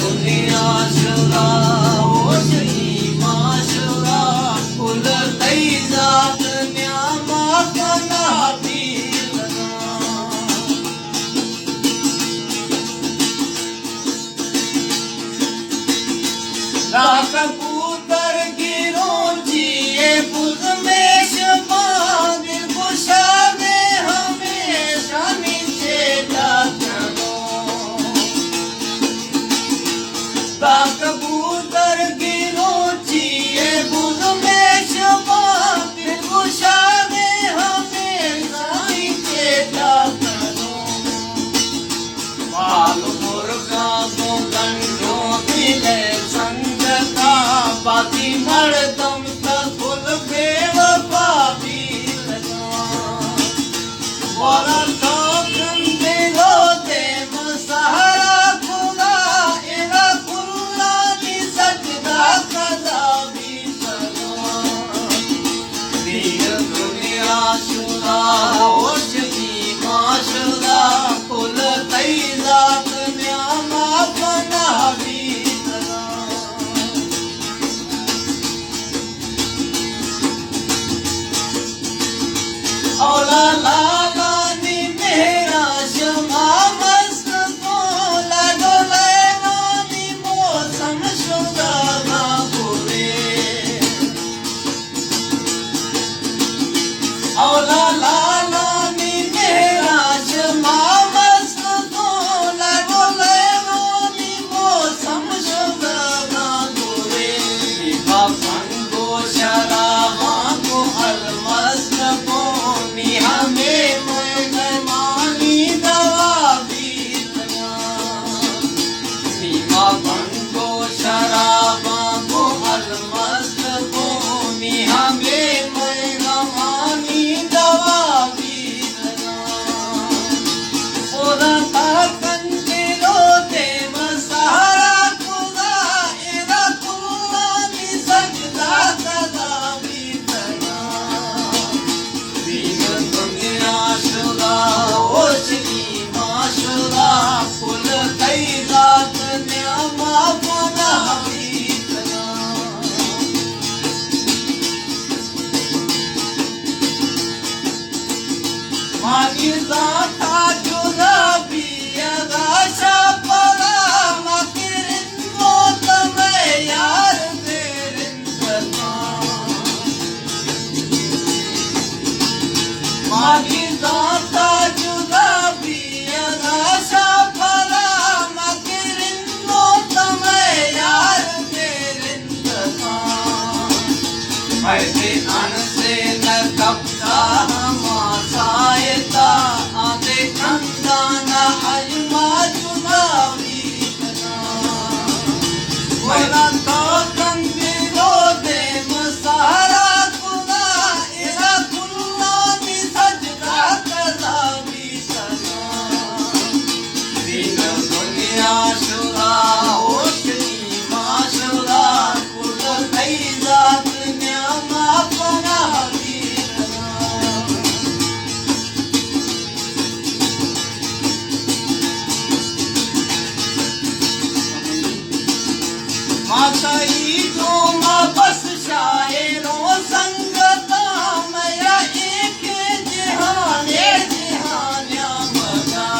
दुनिया शुरा ओशई माशुरा कुल तई जात न्यामा पना पीलना कबूतर गिरों जिए बुज में शबाद गुशा में हमेशा नीचे जागनो कबूतर गिरों जिए बुज में शबाद गुशा में हमेशा नीचे जागनो बाल मुर्गा को कंडों दिले बाती मर्दम तकुल बेवफा भी लगा वाला तोकन दिलो दे मसहरा खुदा एरा खुला नी सजदा कदा भी लगा दीन दुनिया शुदा ओशगी माशुदा कुल तई जात न्यामा पना भी औला लाला नी मेरा शमा मस्त बोला डोले नी मौसम शुदा ना पूरे औला लाला नी मेरा शमा मस्त बोला डोले नी मौसम शुदा ना पूरे बापन को शराबा को अलमस्त को हमें मनमानी दवा भी लगा सीमा बंगो शराबा को अलमस्त को हमें मनमानी दवा भी लगा पूरा ताकन दिलो दे मसहरा खुदा एरा खुदा नी सजदा कदा भी लगा शुदा ओशगी माशुरा कुल तई जात न्यामा पना भी लगा मागी जाता जुदा भी आगाशा पड़ा मकिरिन मौत में यार तेरिन सना मागी जाता जुदा भी आगाशा पड़ा मकिरिन मौत में यार तेरिन सना ऐसे अन से न कब्जा हमासायता आदे खंदाना अजमा जुदा भी वला तो कंदिलो दे मसहरा खुदा एरा खुला नी सजदा कदा भी सना दीन दुनिया शुरा ओशगी माशुरा कुल तई जात न्यामा पना भी माताई तो माँ बस शायरों संगता मया एक जहाने जहान्या मगा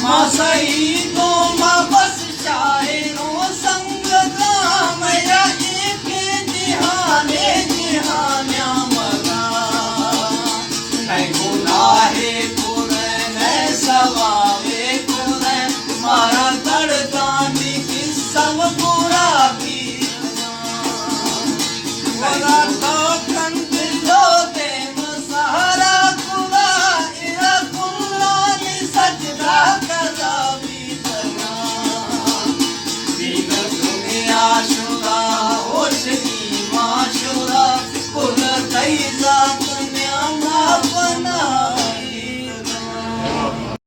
माताई तो माँ बस शायरों संगता मया एक जहाने जहान्या मगा नहीं गुनाहे पुरने सवावे मारा दर्दानी किस्सा बुरा भी लगा